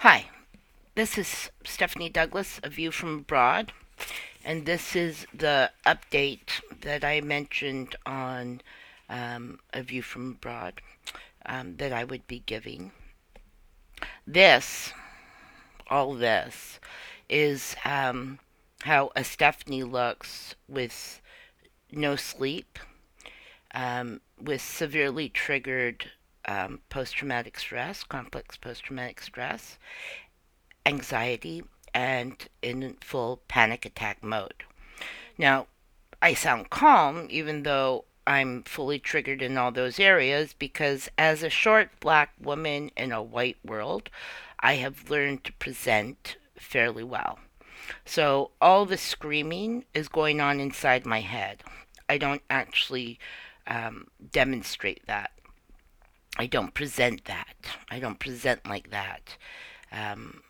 Hi, this is Stephanie Douglas, A View from Abroad, and this is the update that I mentioned on A View from Abroad that I would be giving. This, all this, is how a Stephanie looks with no sleep, with severely triggered post-traumatic stress, complex post-traumatic stress, anxiety, and in full panic attack mode. Now, I sound calm even though I'm fully triggered in all those areas because as a short black woman in a white world, I have learned to present fairly well. So all the screaming is going on inside my head. I don't actually demonstrate that. I don't present that. I don't present like that. Um,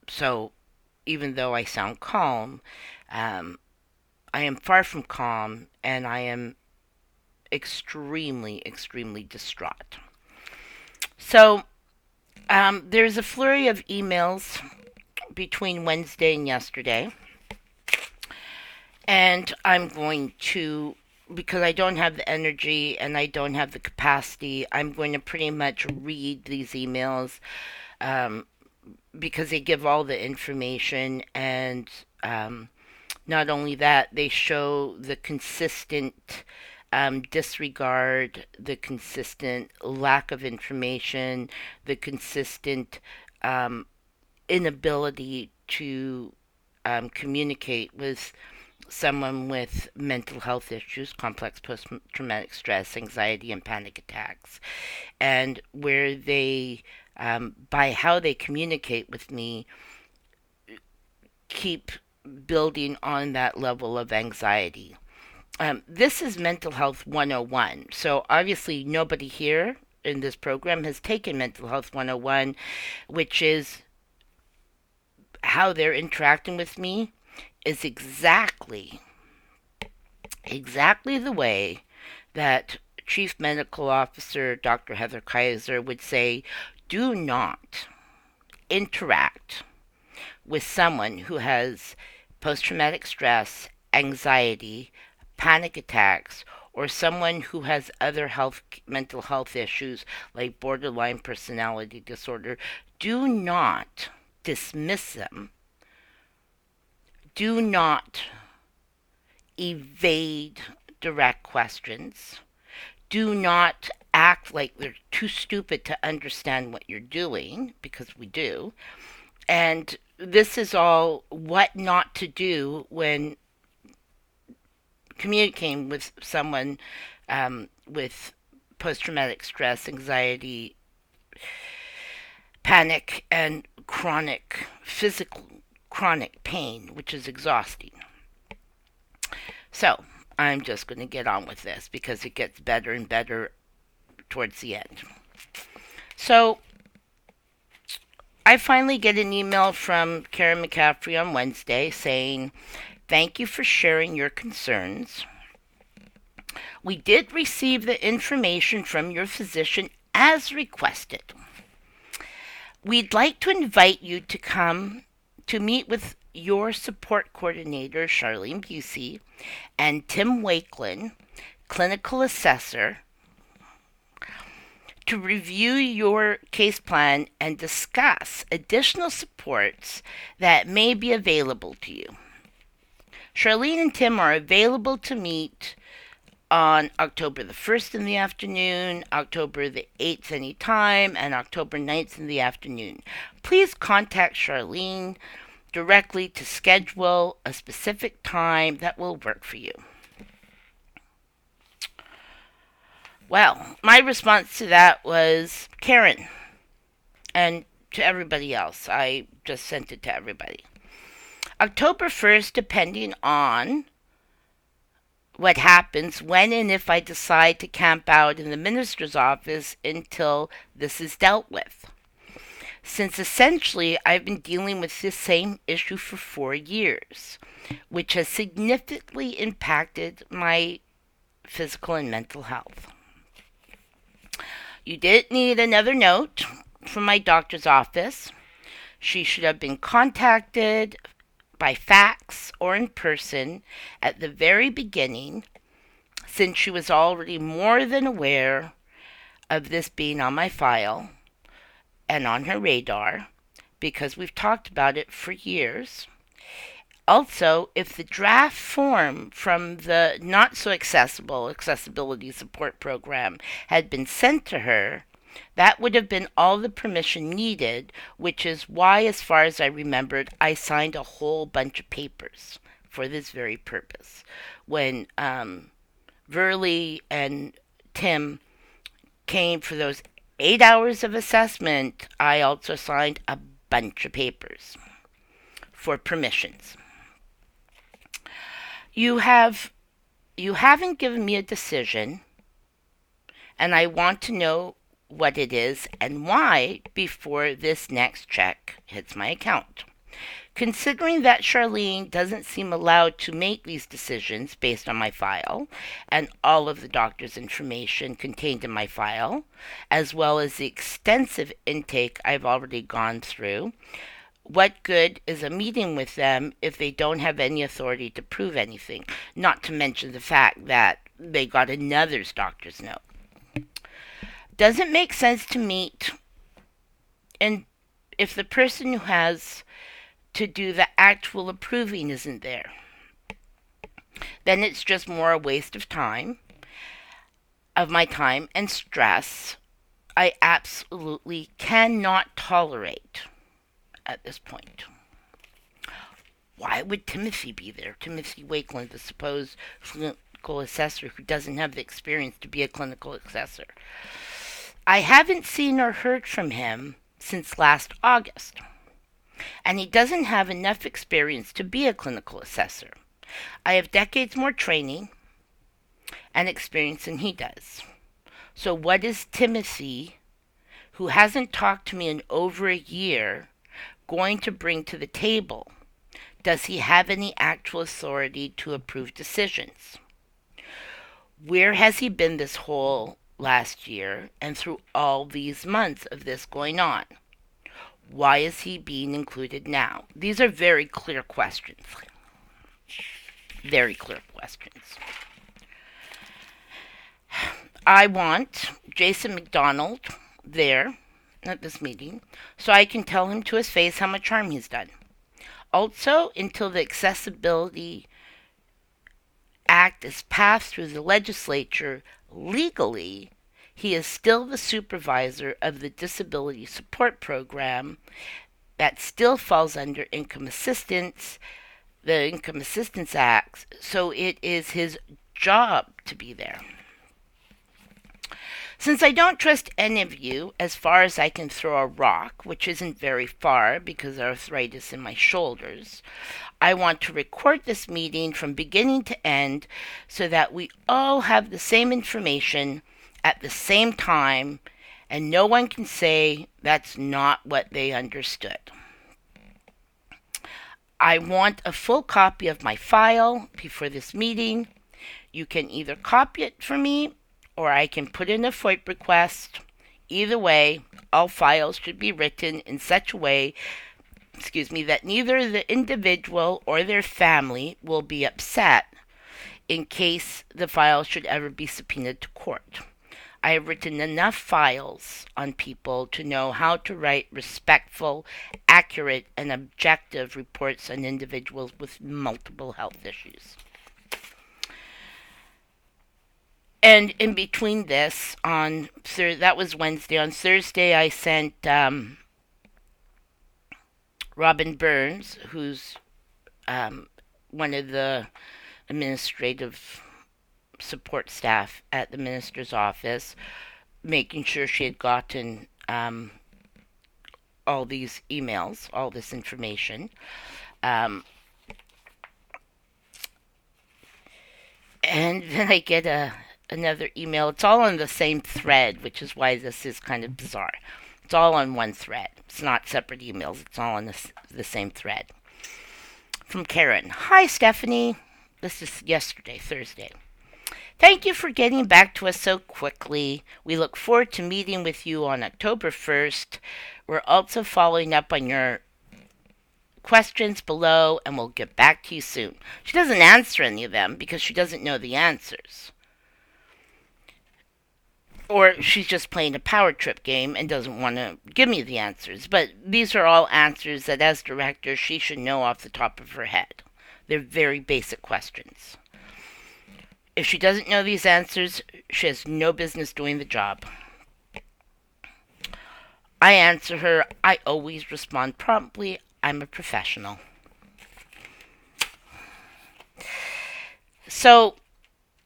so even though I sound calm, um, I am far from calm and I am extremely, extremely distraught. So there's a flurry of emails between Wednesday and yesterday, and I'm going to, because I don't have the energy and I don't have the capacity, I'm going to pretty much read these emails um, because they give all the information and not only that, they show the consistent disregard, the consistent lack of information, the consistent um, inability to communicate with someone with mental health issues, complex post traumatic stress, anxiety, and panic attacks, and where they, by how they communicate with me, keep building on that level of anxiety. This is Mental Health 101. So obviously, nobody here in this program has taken Mental Health 101, which is how they're interacting with me is exactly the way that Chief Medical Officer Dr. Heather Kaiser would say, do not interact with someone who has post traumatic stress, anxiety, panic attacks, or someone who has other mental health issues like borderline personality disorder. Do not dismiss them. Do not evade direct questions. Do not act like they're too stupid to understand what you're doing, because we do. And this is all what not to do when communicating with someone with post traumatic stress, anxiety, panic, and chronic pain, which is exhausting. So, I'm just going to get on with this because it gets better and better towards the end. So, I finally get an email from Karen McCaffrey on Wednesday saying, thank you for sharing your concerns. We did receive the information from your physician as requested. We'd like to invite you to come to meet with your support coordinator, Charlene Busey, and Tim Wakelin, clinical assessor, to review your case plan and discuss additional supports that may be available to you. Charlene and Tim are available to meet on October the 1st in the afternoon, October the 8th anytime, and October 9th in the afternoon. Please contact Charlene directly to schedule a specific time that will work for you. Well, my response to that was Karen, and to everybody else. I just sent it to everybody. October 1st, depending on what happens when and if I decide to camp out in the minister's office until this is dealt with. Since essentially I've been dealing with this same issue for 4 years, which has significantly impacted my physical and mental health. You did need another note from my doctor's office She should have been contacted by fax or in person at the very beginning, since she was already more than aware of this being on my file and on her radar, because we've talked about it for years. Also, if the draft form from the not so accessible accessibility support program had been sent to her, that would have been all the permission needed, which is why, as far as I remembered, I signed a whole bunch of papers for this very purpose. When Verley and Tim came for those 8 hours of assessment, I also signed a bunch of papers for permissions. You haven't given me a decision, and I want to know what it is and why before this next check hits my account. Considering that Charlene doesn't seem allowed to make these decisions based on my file and all of the doctor's information contained in my file, as well as the extensive intake I've already gone through, what good is a meeting with them if they don't have any authority to prove anything? Not to mention the fact that they got another doctor's note. Does it make sense to meet? And if the person who has to do the actual approving isn't there, then it's just more a waste of time, of my time and stress I absolutely cannot tolerate at this point. Why would Timothy be there? Timothy Wakeland, the supposed clinical assessor who doesn't have the experience to be a clinical assessor. I haven't seen or heard from him since last August, and he doesn't have enough experience to be a clinical assessor. I have decades more training and experience than he does. So what is Timothy, who hasn't talked to me in over a year, going to bring to the table? Does he have any actual authority to approve decisions? Where has he been this whole last year and through all these months of this going on? Why is he being included now? These are very clear questions. Very clear questions. I want Jason McDonald there at this meeting so I can tell him to his face how much harm he's done. Also, until the Accessibility Act is passed through the legislature legally, he is still the supervisor of the disability support program that still falls under Income Assistance, the Income Assistance Act, so it is his job to be there. Since I don't trust any of you as far as I can throw a rock, which isn't very far because of arthritis in my shoulders, I want to record this meeting from beginning to end so that we all have the same information at the same time and no one can say that's not what they understood. I want a full copy of my file before this meeting. You can either copy it for me or I can put in a FOIP request. Either way, all files should be written in such a way, that neither the individual or their family will be upset in case the file should ever be subpoenaed to court. I have written enough files on people to know how to write respectful, accurate, and objective reports on individuals with multiple health issues. And in between this, that was Wednesday. On Thursday, I sent Robin Burns, who's one of the administrative support staff at the minister's office, making sure she had gotten all these emails, all this information. And then I get another email. It's all on the same thread, which is why this is kind of bizarre. It's all on one thread. It's not separate emails. It's all on the same thread. From Karen. Hi, Stephanie. This is yesterday, Thursday. Thank you for getting back to us so quickly. We look forward to meeting with you on October 1st. We're also following up on your questions below and we'll get back to you soon. She doesn't answer any of them because she doesn't know the answers. Or she's just playing a power trip game and doesn't want to give me the answers. But these are all answers that, as director, she should know off the top of her head. They're very basic questions. If she doesn't know these answers, she has no business doing the job. I answer her. I always respond promptly. I'm a professional. So,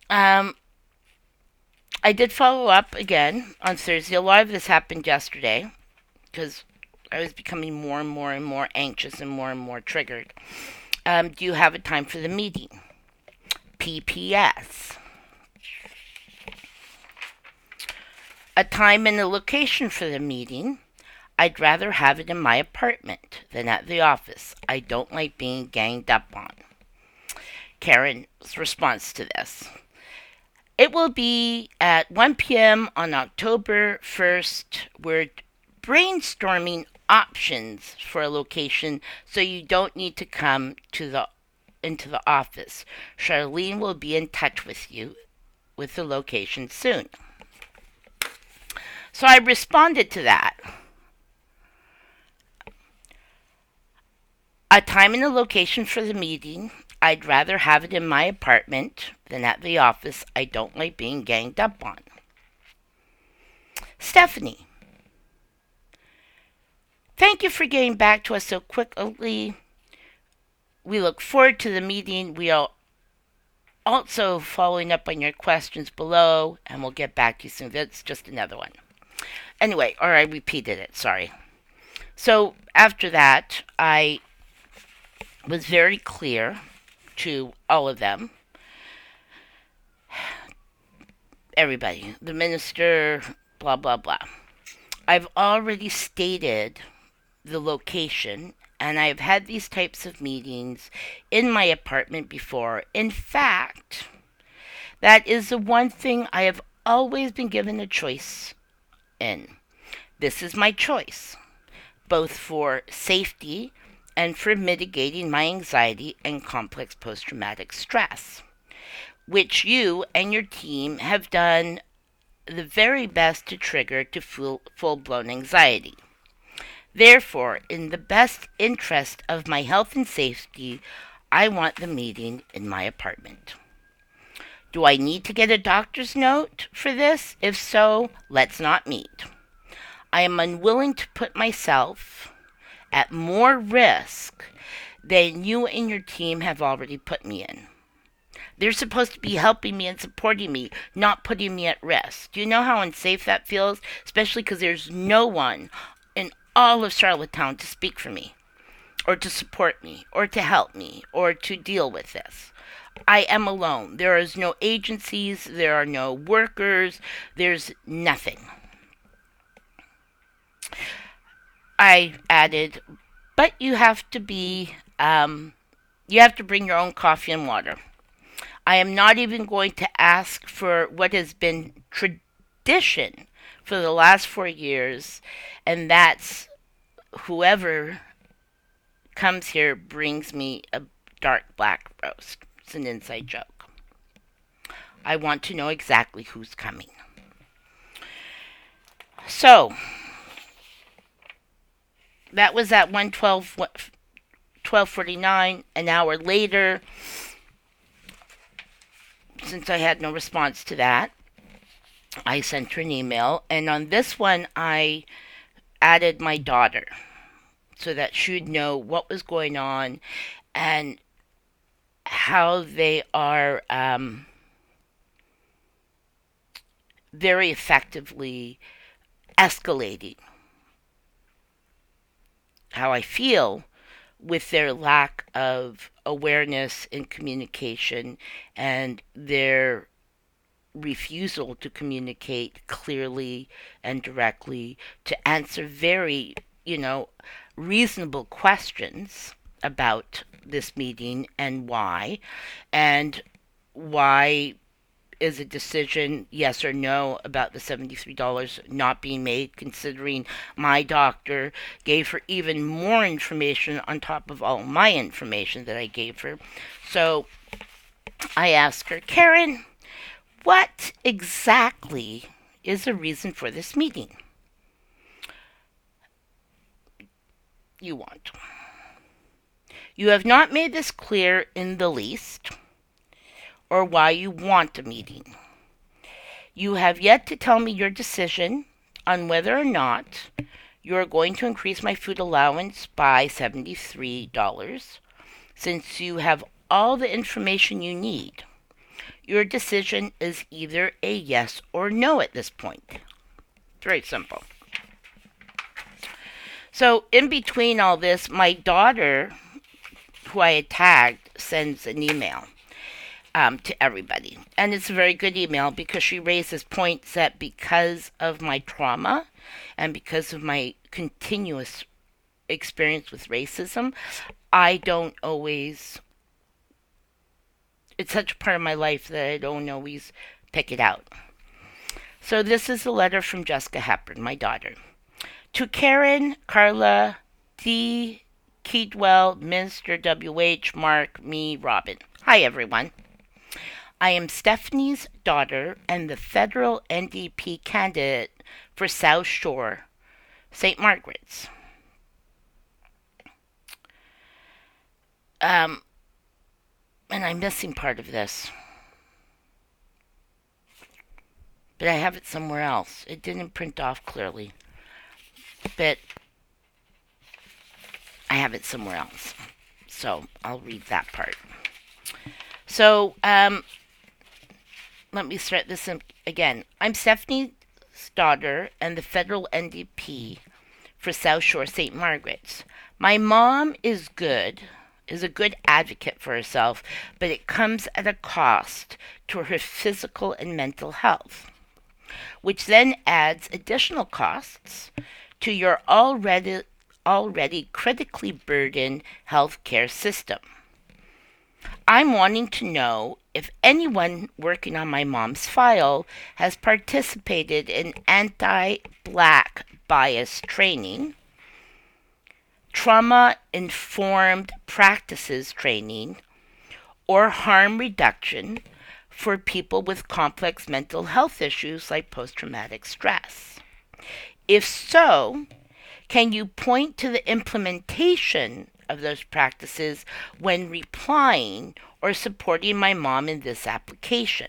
I did follow up again on Thursday. A lot of this happened yesterday because I was becoming more and more anxious and more triggered. Do you have a time for the meeting? PPS. A time and a location for the meeting. I'd rather have it in my apartment than at the office. I don't like being ganged up on. Karen's response to this. It will be at 1 p.m. on October 1st. We're brainstorming options for a location so you don't need to come into the office. Charlene will be in touch with you with the location soon. So I responded to that. A time and a location for the meeting. I'd rather have it in my apartment than at the office. I don't like being ganged up on. Stephanie. Thank you for getting back to us so quickly. We look forward to the meeting. We are also following up on your questions below, and we'll get back to you soon. That's just another one. Anyway, or I repeated it, sorry. So after that, I was very clear to all of them. Everybody, the minister, blah, blah, blah. I've already stated the location, and I've had these types of meetings in my apartment before. In fact, that is the one thing I have always been given a choice in. This is my choice, both for safety and for mitigating my anxiety and complex post-traumatic stress, which you and your team have done the very best to trigger to full-blown anxiety. Therefore, in the best interest of my health and safety, I want the meeting in my apartment. Do I need to get a doctor's note for this? If so, let's not meet. I am unwilling to put myself at more risk than you and your team have already put me in. They're supposed to be helping me and supporting me, not putting me at risk. Do you know how unsafe that feels? Especially because there's no one in all of Charlottetown to speak for me, or to support me, or to help me, or to deal with this. I am alone. There is no agencies, there are no workers, there's nothing. I added, but you have to bring your own coffee and water. I am not even going to ask for what has been tradition for the last 4 years, and that's whoever comes here brings me a dark black roast. It's an inside joke. I want to know exactly who's coming. So, that was at 12:49. An hour later, since I had no response to that, I sent her an email. And on this one, I added my daughter so that she would know what was going on and how they are very effectively escalating how I feel with their lack of awareness and communication and their refusal to communicate clearly and directly, to answer very, reasonable questions about this meeting and why is a decision, yes or no, about the $73 not being made, considering my doctor gave her even more information on top of all my information that I gave her. So I asked her, Karen, what exactly is the reason for this meeting? You want. You have not made this clear in the least, or why you want a meeting. You have yet to tell me your decision on whether or not you are going to increase my food allowance by $73, since you have all the information you need. Your decision is either a yes or no at this point. Very simple. So in between all this, my daughter, who I had tagged, sends an email to everybody. And it's a very good email because she raises points that because of my trauma and because of my continuous experience with racism, I don't always, it's such a part of my life that I don't always pick it out. So this is a letter from Jessica Hepburn, my daughter. To Karen, Carla, D, Keedwell, Minster, WH, Mark, me, Robin. Hi, everyone. I am Stephanie's daughter and the federal NDP candidate for South Shore, St. Margaret's. And I'm missing part of this. But I have it somewhere else. It didn't print off clearly. But I have it somewhere else. So I'll read that part. So, let me start this again. I'm Stephanie's daughter and the federal NDP for South Shore St. Margaret's. My mom is a good advocate for herself, but it comes at a cost to her physical and mental health, which then adds additional costs to your already critically burdened healthcare system. I'm wanting to know if anyone working on my mom's file has participated in anti-black bias training, trauma-informed practices training, or harm reduction for people with complex mental health issues like post-traumatic stress. If so, can you point to the implementation of those practices when replying or supporting my mom in this application?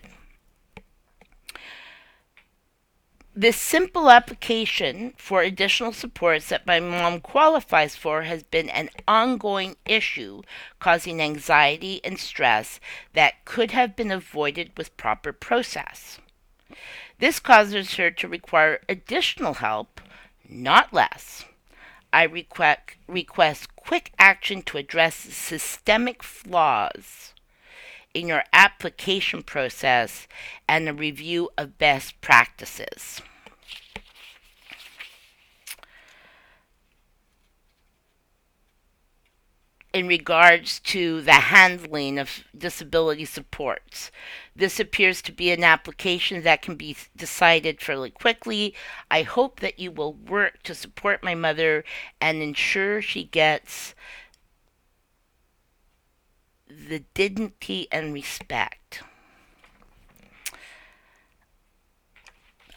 This simple application for additional supports that my mom qualifies for has been an ongoing issue, causing anxiety and stress that could have been avoided with proper process. This causes her to require additional help, not less. I request quick action to address systemic flaws in your application process and a review of best practices. In regards to the handling of disability supports, this appears to be an application that can be decided fairly quickly. I hope that you will work to support my mother and ensure she gets the dignity and respect.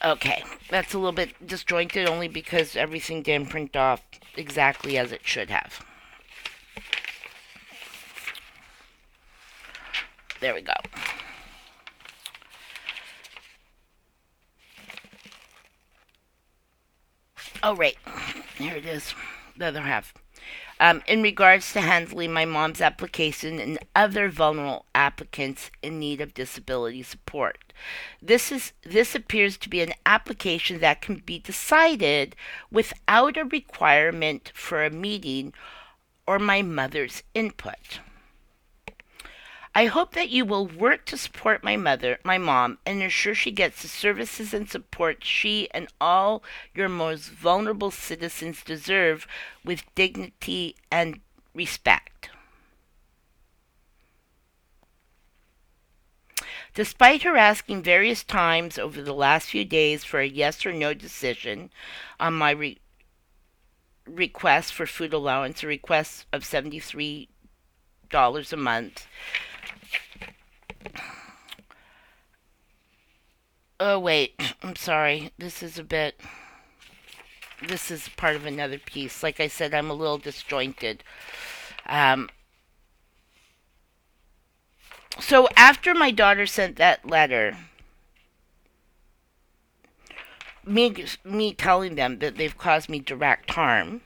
Okay, that's a little bit disjointed only because everything didn't print off exactly as it should have. There we go. Oh, right. Here it is. The other half. In regards to handling my mom's application and other vulnerable applicants in need of disability support. This appears to be an application that can be decided without a requirement for a meeting or my mother's input. I hope that you will work to support my mom, and ensure she gets the services and support she and all your most vulnerable citizens deserve with dignity and respect. Despite her asking various times over the last few days for a yes or no decision on my request for food allowance, a request of $73 a month. Oh, wait, I'm sorry. This is part of another piece. Like I said, I'm a little disjointed. Um, so after my daughter sent that letter, me telling them that they've caused me direct harm,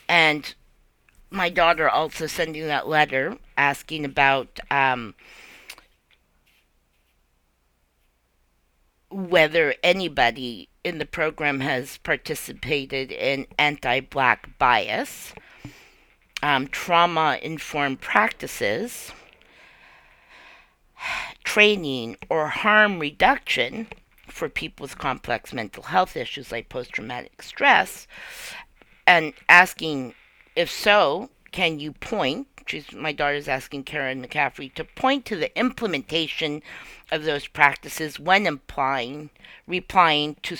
and my daughter also sending that letter asking about whether anybody in the program has participated in anti-black bias, trauma-informed practices, training, or harm reduction for people with complex mental health issues like post-traumatic stress, and asking, if so, can you point, my daughter's asking Karen McCaffrey to point to the implementation of those practices when replying to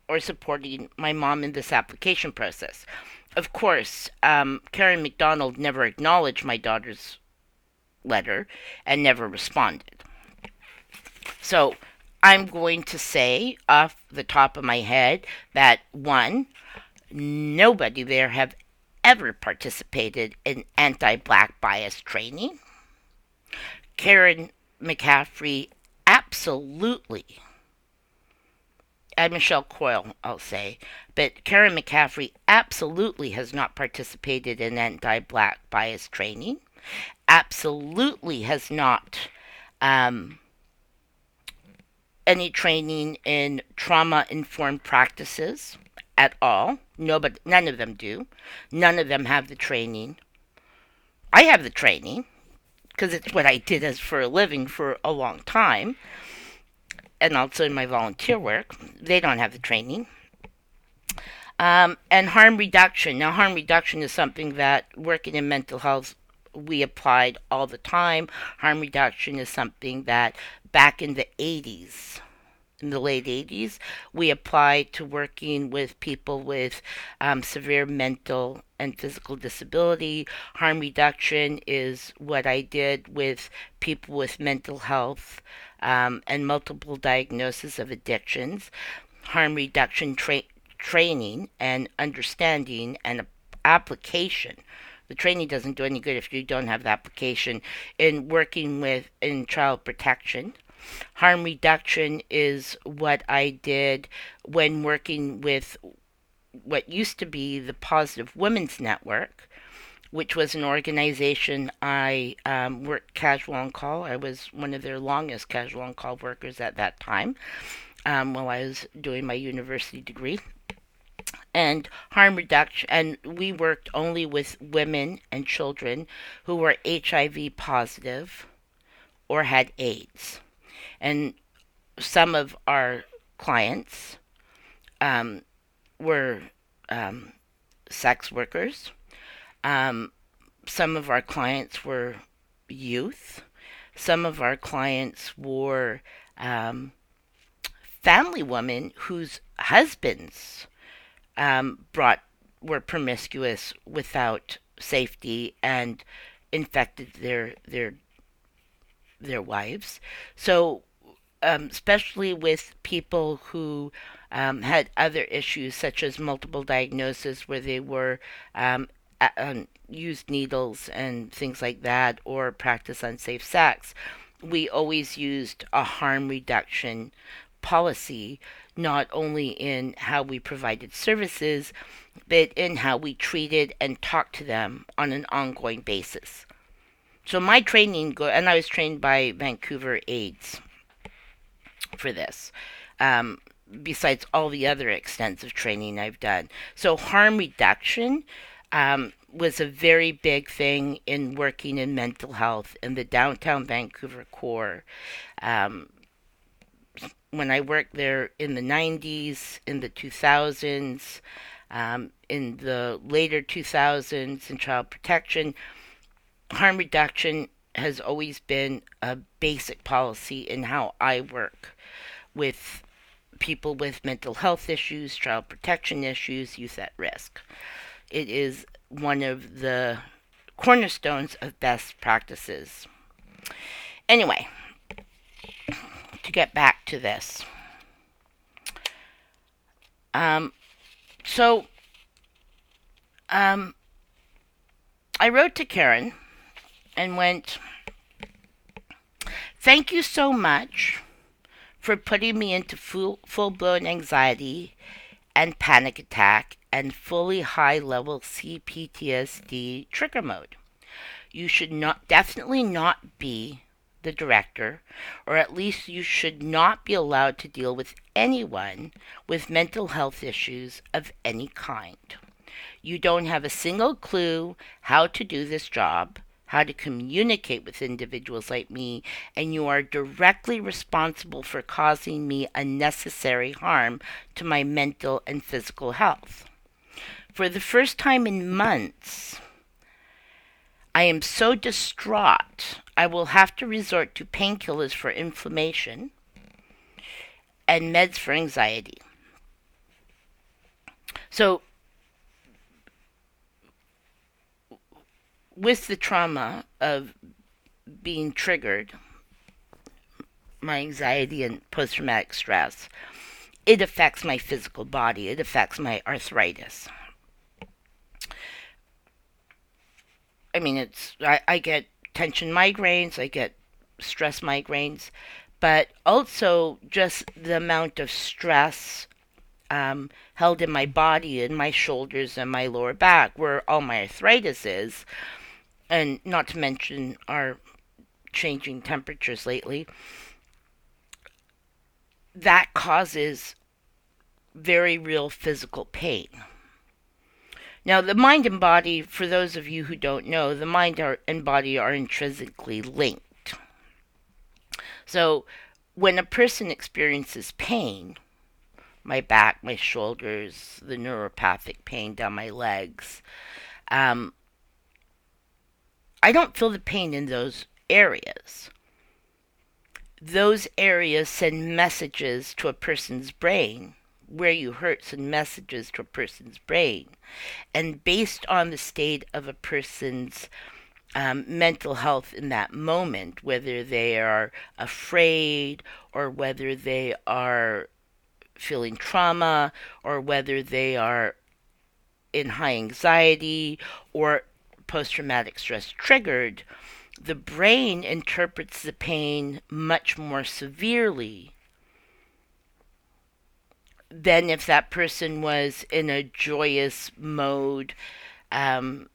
or supporting my mom in this application process. Of course, Karen McDonald never acknowledged my daughter's letter and never responded. So I'm going to say off the top of my head that one, nobody there have ever participated in anti-black bias training. Karen McCaffrey absolutely, and Michelle Coyle, I'll say, but Karen McCaffrey absolutely has not participated in anti-black bias training, absolutely has not any training in trauma-informed practices at all. None of them do. None of them have the training. I have the training because it's what I did as for a living for a long time, and also in my volunteer work. They don't have the training. And harm reduction. Now, harm reduction is something that working in mental health we applied all the time. Harm reduction is something that back in the 80s, in the late 80s, we applied to working with people with severe mental and physical disability. Harm reduction is what I did with people with mental health and multiple diagnoses of addictions. Harm reduction training and understanding and application. The training doesn't do any good if you don't have the application in working in child protection. Harm reduction is what I did when working with what used to be the Positive Women's Network, which was an organization I worked casual on call. I was one of their longest casual on call workers at that time while I was doing my university degree. And harm reduction, and we worked only with women and children who were HIV positive or had AIDS. And some of our clients were sex workers. Some of our clients were youth. Some of our clients were family women whose husbands were promiscuous without safety and infected their wives. So, especially with people who had other issues such as multiple diagnosis where they were used needles and things like that, or practice unsafe sex, we always used a harm reduction policy, not only in how we provided services, but in how we treated and talked to them on an ongoing basis. So my training, and I was trained by Vancouver AIDS for this, besides all the other extensive training I've done. So harm reduction was a very big thing in working in mental health in the downtown Vancouver core. When I worked there in the 90s, in the 2000s, in the later 2000s in child protection, harm reduction has always been a basic policy in how I work with people with mental health issues, child protection issues, youth at risk. It is one of the cornerstones of best practices. Anyway, to get back to this. So, I wrote to Karen and went, "Thank you so much for putting me into full-blown anxiety and panic attack and fully high-level CPTSD trigger mode. You should definitely not be the director, or at least you should not be allowed to deal with anyone with mental health issues of any kind. You don't have a single clue how to do this job, how to communicate with individuals like me, and you are directly responsible for causing me unnecessary harm to my mental and physical health. For the first time in months, I am so distraught I will have to resort to painkillers for inflammation and meds for anxiety." So, with the trauma of being triggered, my anxiety and post-traumatic stress, it affects my physical body. It affects my arthritis. I mean, I get tension migraines, I get stress migraines, but also just the amount of stress held in my body, in my shoulders and my lower back, where all my arthritis is, and not to mention our changing temperatures lately, that causes very real physical pain. Now, the mind and body, for those of you who don't know, the mind and body are intrinsically linked. So, when a person experiences pain, my back, my shoulders, the neuropathic pain down my legs, I don't feel the pain in those areas. Those areas send messages to a person's brain. Where you hurt send messages to a person's brain. And based on the state of a person's mental health in that moment, whether they are afraid or whether they are feeling trauma or whether they are in high anxiety or post-traumatic stress triggered, the brain interprets the pain much more severely than if that person was in a joyous mode, lying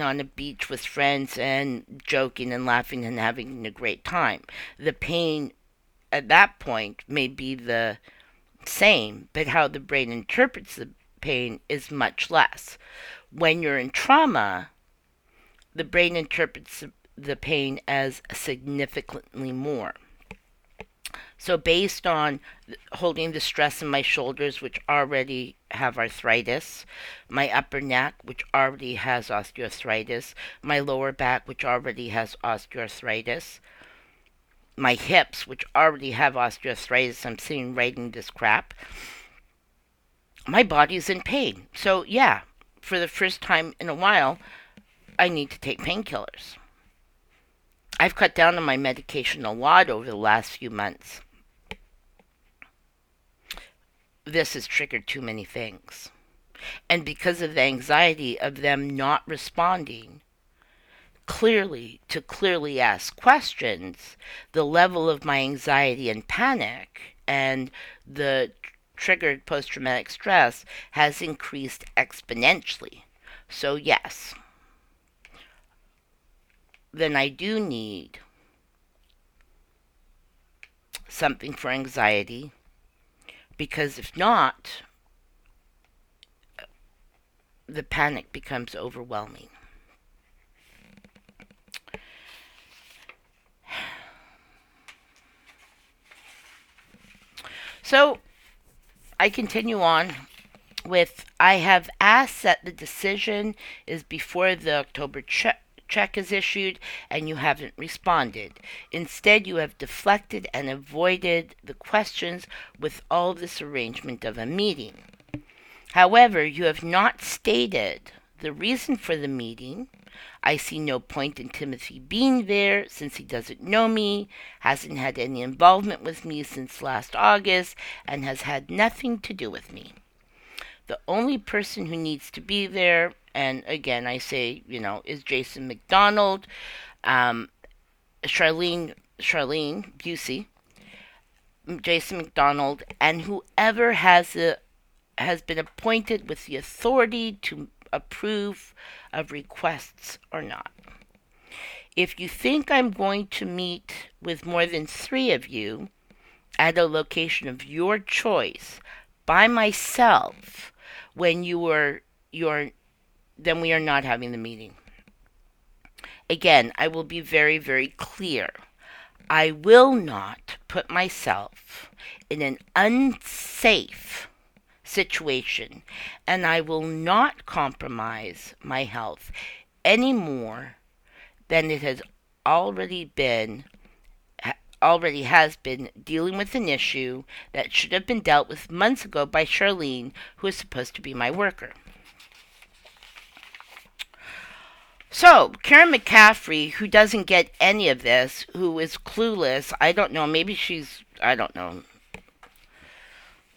on a beach with friends and joking and laughing and having a great time. The pain at that point may be the same, but how the brain interprets the pain is much less. When you're in trauma, the brain interprets the pain as significantly more. So based on holding the stress in my shoulders, which already have arthritis, my upper neck, which already has osteoarthritis, my lower back, which already has osteoarthritis, my hips, which already have osteoarthritis, I'm sitting writing this crap, my body's in pain. So yeah, for the first time in a while, I need to take painkillers. I've cut down on my medication a lot over the last few months. This has triggered too many things. And because of the anxiety of them not responding clearly to clearly ask questions, the level of my anxiety and panic and the triggered post-traumatic stress has increased exponentially. So yes, then I do need something for anxiety, because if not, the panic becomes overwhelming. So I continue on with, I have asked that the decision is before the October check is issued and you haven't responded. Instead, you have deflected and avoided the questions with all this arrangement of a meeting. However, you have not stated the reason for the meeting. I see no point in Timothy being there since he doesn't know me, hasn't had any involvement with me since last August, and has had nothing to do with me. The only person who needs to be there, and again I say, is Jason McDonald, Charlene Busey, Jason McDonald, and whoever has been appointed with the authority to approve of requests or not. If you think I'm going to meet with more than 3 of you at a location of your choice by myself when then we are not having the meeting. Again, I will be very, very clear. I will not put myself in an unsafe situation, and I will not compromise my health any more than it has already has been dealing with an issue that should have been dealt with months ago by Charlene, who is supposed to be my worker. So, Karen McCaffrey, who doesn't get any of this, who is clueless, I don't know, maybe I don't know.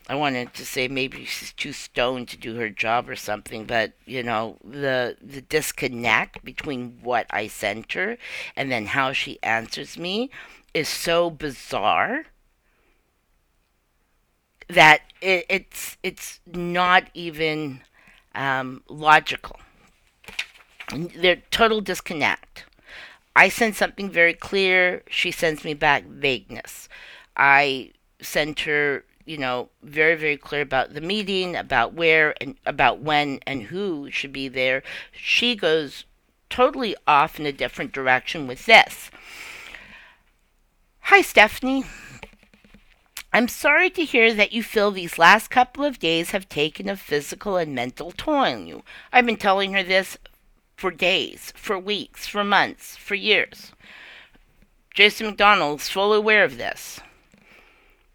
I wanted to say maybe she's too stoned to do her job or something, but, the disconnect between what I sent her and then how she answers me is so bizarre that it's not even logical. They're total disconnect. I send something very clear. She sends me back vagueness. I sent her, very, very clear about the meeting, about where and about when and who should be there. She goes totally off in a different direction with this. Hi, Stephanie. I'm sorry to hear that you feel these last couple of days have taken a physical and mental toll on you. I've been telling her this for days, for weeks, for months, for years. Jason McDonald's fully aware of this.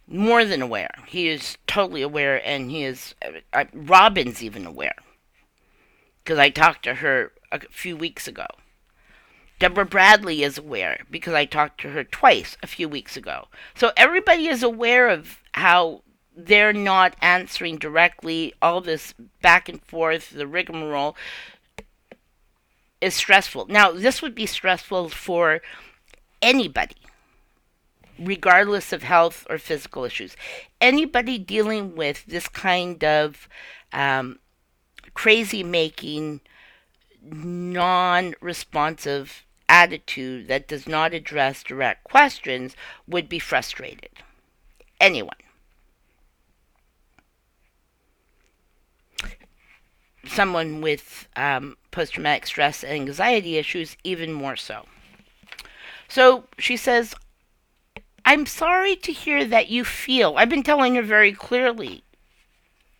More than aware. He is totally aware, and he is... Robin's even aware. Because I talked to her a few weeks ago. Deborah Bradley is aware, because I talked to her twice a few weeks ago. So everybody is aware of how they're not answering directly. All this back and forth, the rigmarole, is stressful. Now, this would be stressful for anybody, regardless of health or physical issues. Anybody dealing with this kind of crazy-making, non-responsive attitude that does not address direct questions would be frustrated. Anyone. Someone with post-traumatic stress and anxiety issues, even more so. So she says, I'm sorry to hear that you feel, I've been telling her very clearly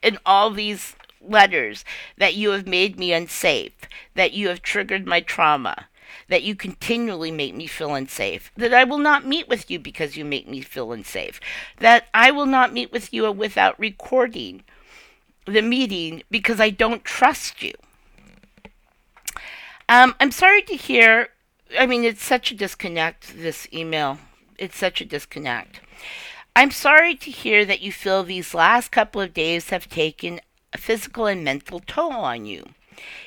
in all these letters, that you have made me unsafe, that you have triggered my trauma, that you continually make me feel unsafe, that I will not meet with you because you make me feel unsafe, that I will not meet with you without recording the meeting because I don't trust you. I'm sorry to hear, it's such a disconnect, this email. It's such a disconnect. I'm sorry to hear that you feel these last couple of days have taken a physical and mental toll on you.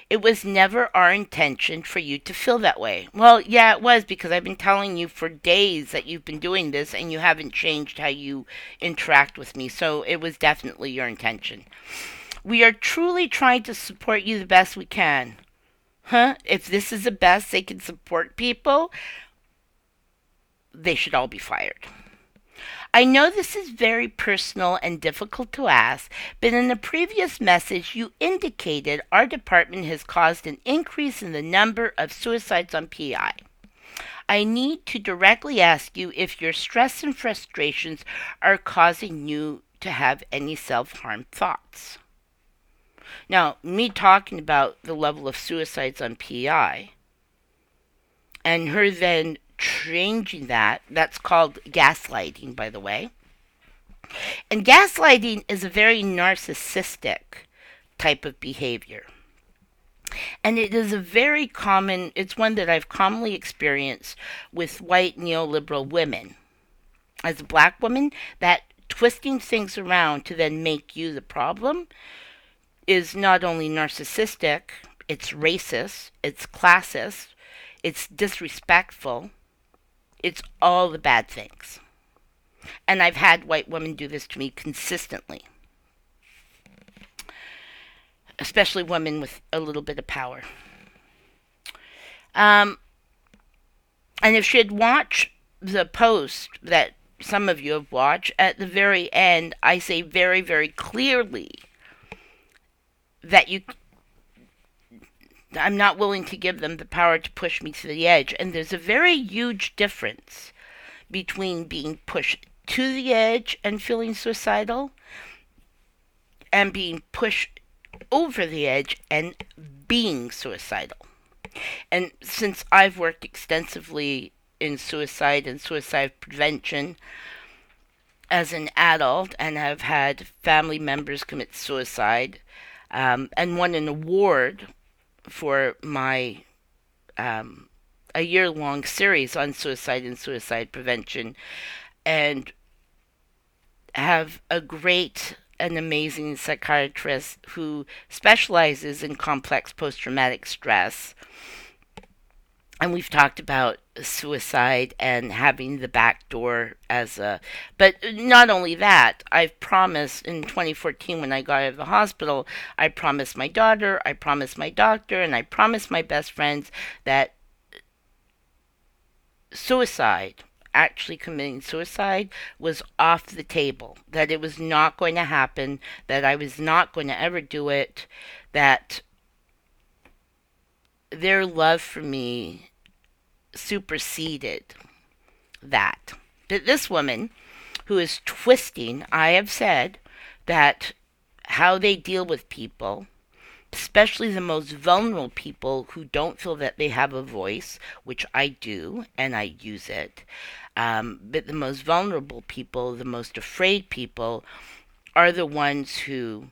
It was never our intention for you to feel that way. Well, yeah, it was, because I've been telling you for days that you've been doing this and you haven't changed how you interact with me. So it was definitely your intention. We are truly trying to support you the best we can. If this is the best they can support people, they should all be fired. I know this is very personal and difficult to ask, but in the previous message you indicated our department has caused an increase in the number of suicides on PEI. I need to directly ask you if your stress and frustrations are causing you to have any self-harm thoughts. Now, me talking about the level of suicides on PEI and her then changing that. That's called gaslighting, by the way. And gaslighting is a very narcissistic type of behavior. And it is a very common, it's one that I've commonly experienced with white neoliberal women. As a black woman, that twisting things around to then make you the problem is not only narcissistic, it's racist, it's classist, it's disrespectful, it's all the bad things. And I've had white women do this to me consistently, especially women with a little bit of power. And if she had watched the post that some of you have watched, at the very end, I say very, very clearly that I'm not willing to give them the power to push me to the edge. And there's a very huge difference between being pushed to the edge and feeling suicidal and being pushed over the edge and being suicidal. And since I've worked extensively in suicide and suicide prevention as an adult and have had family members commit suicide, and won an award for my a year-long series on suicide and suicide prevention, and have a great and amazing psychiatrist who specializes in complex post-traumatic stress. And we've talked about suicide and having the back door as a... But not only that, I've promised in 2014 when I got out of the hospital, I promised my daughter, I promised my doctor, and I promised my best friends that suicide, actually committing suicide, was off the table. That it was not going to happen, that I was not going to ever do it, that their love for me superseded that. But this woman who is twisting, I have said that how they deal with people, especially the most vulnerable people who don't feel that they have a voice, which I do, and I use it, but the most vulnerable people, the most afraid people, are the ones who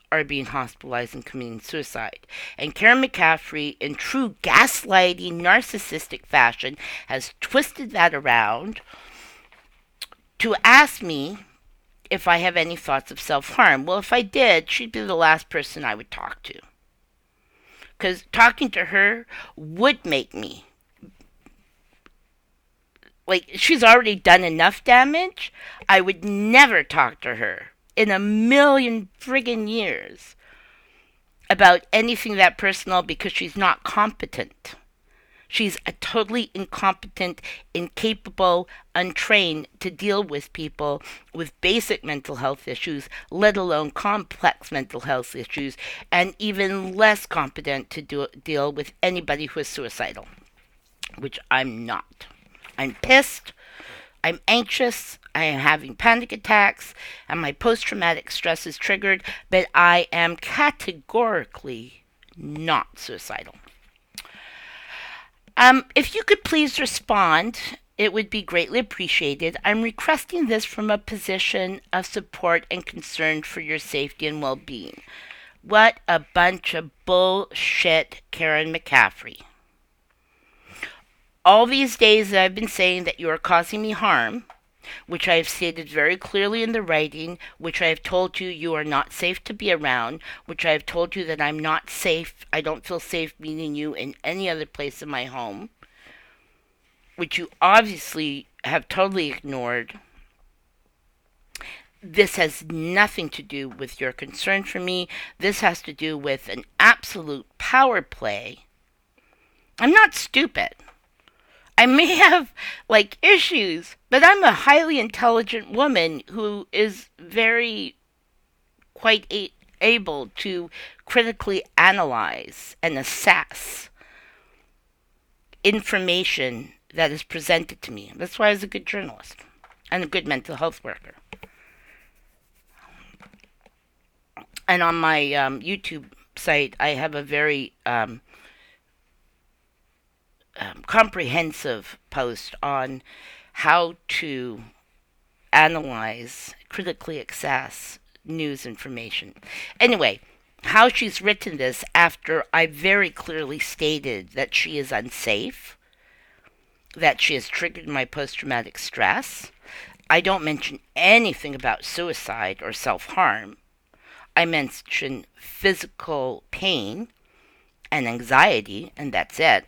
are being hospitalized and committing suicide. And Karen McCaffrey, in true gaslighting, narcissistic fashion, has twisted that around to ask me if I have any thoughts of self-harm. Well, if I did, she'd be the last person I would talk to. Because talking to her would make me... Like, she's already done enough damage. I would never talk to her in a million friggin' years about anything that personal because she's not competent. She's a totally incompetent, incapable, untrained to deal with people with basic mental health issues, let alone complex mental health issues, and even less competent to deal with anybody who is suicidal, which I'm not. I'm pissed. I'm anxious, I am having panic attacks, and my post-traumatic stress is triggered, but I am categorically not suicidal. If you could please respond, it would be greatly appreciated. I'm requesting this from a position of support and concern for your safety and well-being. What a bunch of bullshit, Karen McCaffrey. All these days that I've been saying that you are causing me harm, which I have stated very clearly in the writing, which I have told you you are not safe to be around, which I have told you that I'm not safe, I don't feel safe meeting you in any other place in my home, which you obviously have totally ignored. This has nothing to do with your concern for me. This has to do with an absolute power play. I'm not stupid. I may have, issues, but I'm a highly intelligent woman who is quite able to critically analyze and assess information that is presented to me. That's why I was a good journalist and a good mental health worker. And on my YouTube site, I have a very comprehensive post on how to analyze, critically assess news information. Anyway, how she's written this after I very clearly stated that she is unsafe, that she has triggered my post-traumatic stress. I don't mention anything about suicide or self-harm. I mention physical pain and anxiety, and that's it.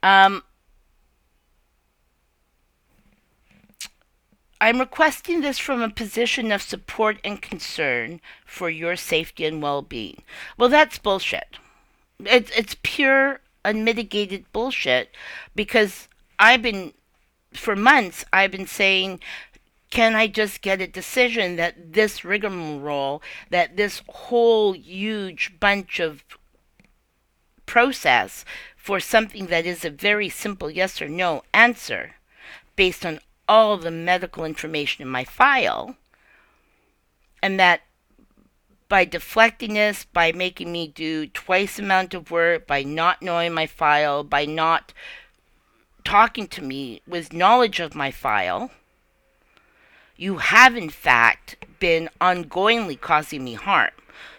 I'm requesting this from a position of support and concern for your safety and well-being. Well, that's bullshit. It's pure, unmitigated bullshit because for months, I've been saying, can I just get a decision that this rigmarole, that this whole huge bunch of process for something that is a very simple yes or no answer based on all the medical information in my file, and that by deflecting this, by making me do twice the amount of work, by not knowing my file, by not talking to me with knowledge of my file, you have in fact been ongoingly causing me harm.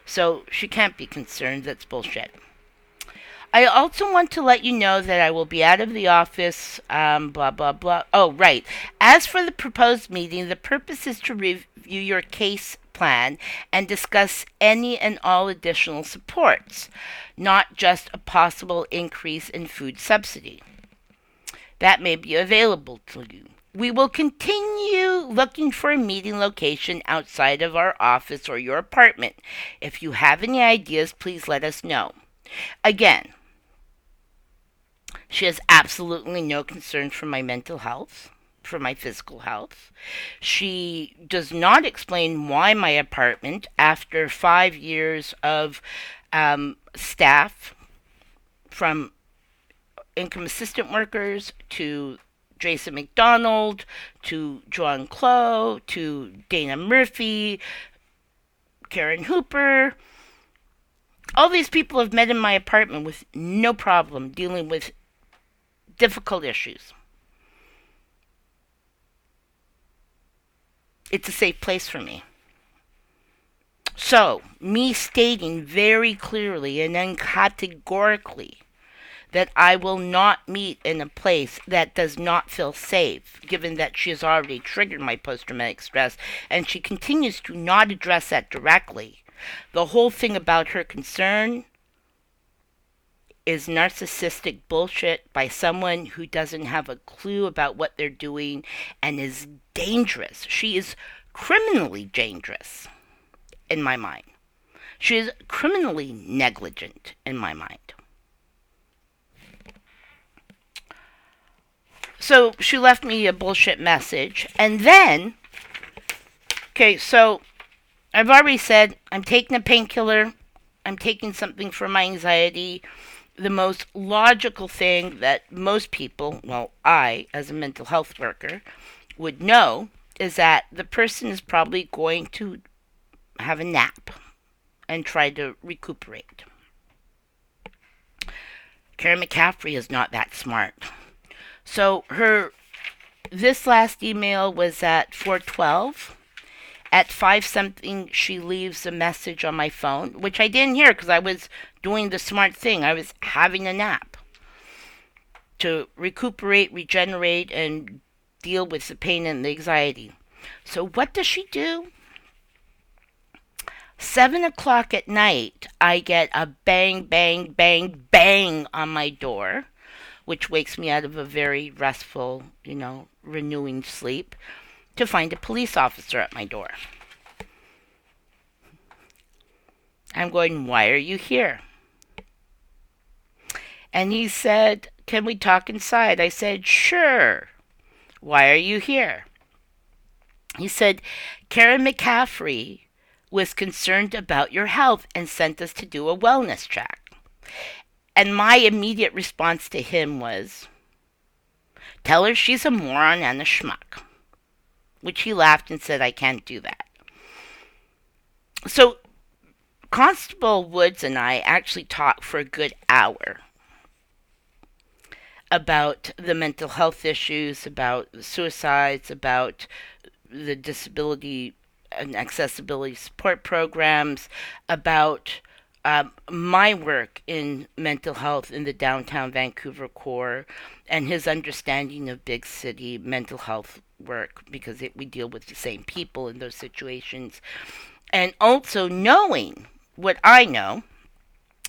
So she can't be concerned. That's bullshit. I also want to let you know that I will be out of the office, blah, blah, blah. Oh, right. As for the proposed meeting, the purpose is to review your case plan and discuss any and all additional supports, not just a possible increase in food subsidy that may be available to you. We will continue looking for a meeting location outside of our office or your apartment. If you have any ideas, please let us know. Again, she has absolutely no concern for my mental health, for my physical health. She does not explain why my apartment, after 5 years of staff, from income assistant workers to Jason McDonald, to Joan Clow, to Dana Murphy, Karen Hooper, all these people have met in my apartment with no problem dealing with difficult issues. It's a safe place for me. So, me stating very clearly and uncategorically that I will not meet in a place that does not feel safe, given that she has already triggered my post-traumatic stress, and she continues to not address that directly. The whole thing about her concern is narcissistic bullshit by someone who doesn't have a clue about what they're doing and is dangerous. She is criminally dangerous in my mind. She is criminally negligent in my mind. So she left me a bullshit message, and then, okay, so I've already said I'm taking a painkiller, I'm taking something for my anxiety. The most logical thing that most people, well, I, as a mental health worker, would know is that the person is probably going to have a nap and try to recuperate. Karen McCaffrey is not that smart. So this last email was at 4:12. At 5-something, she leaves a message on my phone, which I didn't hear because I was doing the smart thing. I was having a nap to recuperate, regenerate, and deal with the pain and the anxiety. So what does she do? 7 o'clock at night, I get a bang, bang, bang, bang on my door, which wakes me out of a very restful, renewing sleep, to find a police officer at my door. I'm going, why are you here? And he said, can we talk inside? I said, sure. Why are you here? He said, Karen McCaffrey was concerned about your health and sent us to do a wellness check. And my immediate response to him was, tell her she's a moron and a schmuck. Which he laughed and said, I can't do that. So Constable Woods and I actually talked for a good hour. about the mental health issues, about the suicides, about the disability and accessibility support programs, about my work in mental health in the downtown Vancouver core, and his understanding of big city mental health work, because we deal with the same people in those situations. And also knowing what I know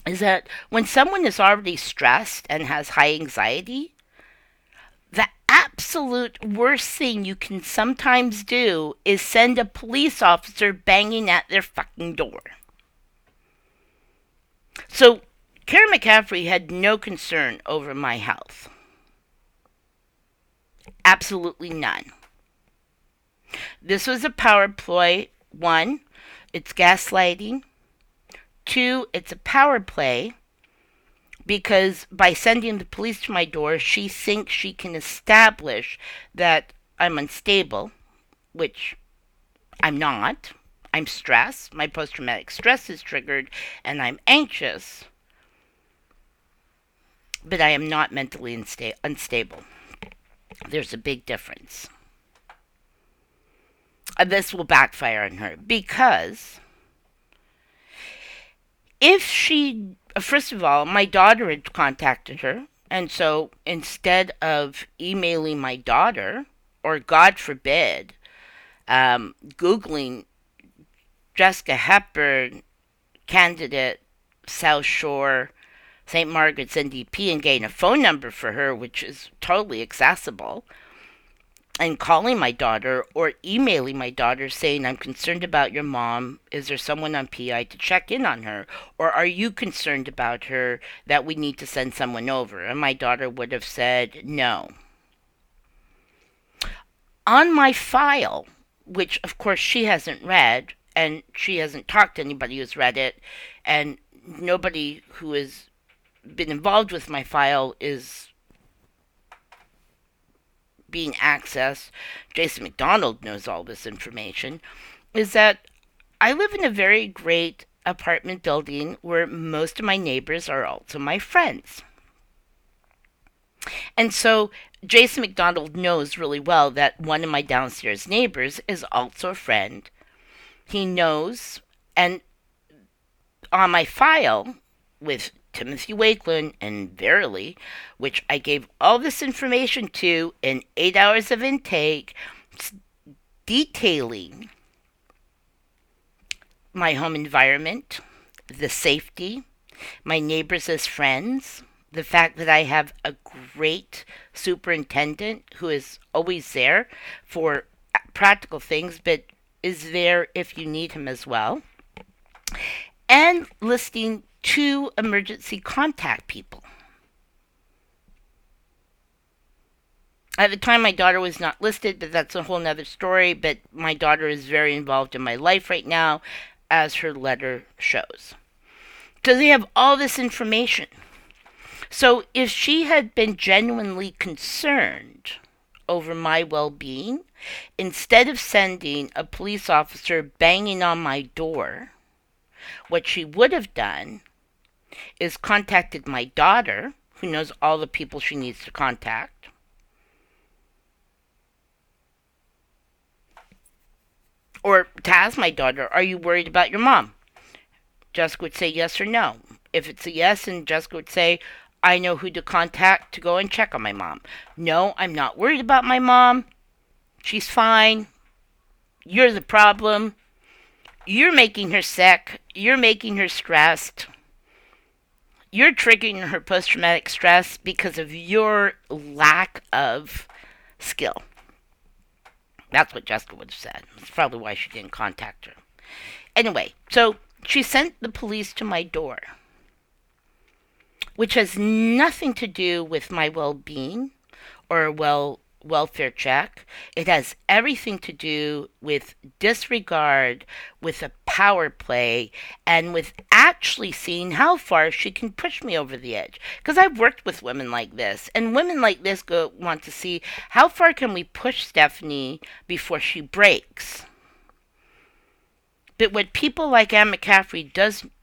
is that when someone is already stressed and has high anxiety, the absolute worst thing you can sometimes do is send a police officer banging at their fucking door. So, Karen McCaffrey had no concern over my health. Absolutely none. This was a power play. One, it's gaslighting. Two, it's a power play because by sending the police to my door, she thinks she can establish that I'm unstable, which I'm not. I'm stressed. My post-traumatic stress is triggered, and I'm anxious. But I am not mentally unstable. There's a big difference. This will backfire on her because if she, first of all, my daughter had contacted her, and so instead of emailing my daughter, or God forbid, Googling Jessica Hepburn, candidate, South Shore, St. Margaret's NDP, and getting a phone number for her, which is totally accessible, and calling my daughter or emailing my daughter saying, I'm concerned about your mom. Is there someone on PEI to check in on her? Or are you concerned about her that we need to send someone over? And my daughter would have said no. On my file, which of course she hasn't read, and she hasn't talked to anybody who's read it, and nobody who has been involved with my file is being accessed. Jason McDonald knows all this information, is that I live in a very great apartment building where most of my neighbors are also my friends. And so Jason McDonald knows really well that one of my downstairs neighbors is also a friend. He knows, and on my file with Timothy Wakeland and Verily, which I gave all this information to in 8 hours of intake, detailing my home environment, the safety, my neighbors as friends, the fact that I have a great superintendent who is always there for practical things, but is there if you need him as well, and listing 2 emergency contact people. At the time, my daughter was not listed, but that's a whole nother story. But my daughter is very involved in my life right now, as her letter shows. So they have all this information. So if she had been genuinely concerned over my well-being, instead of sending a police officer banging on my door, what she would have done is contacted my daughter, who knows all the people she needs to contact, or to ask my daughter, are you worried about your mom? Jessica would say yes or no. If it's a yes, and Jessica would say, I know who to contact to go and check on my mom. No, I'm not worried about my mom. She's fine. You're the problem. You're making her sick. You're making her stressed. You're triggering her post-traumatic stress because of your lack of skill. That's what Jessica would have said. That's probably why she didn't contact her. Anyway, so she sent the police to my door, which has nothing to do with my well-being or welfare check. It has everything to do with disregard, with a power play, and with actually seeing how far she can push me over the edge. Because I've worked with women like this, and women like this want to see how far can we push Stephanie before she breaks. But what people like Anne McCaffrey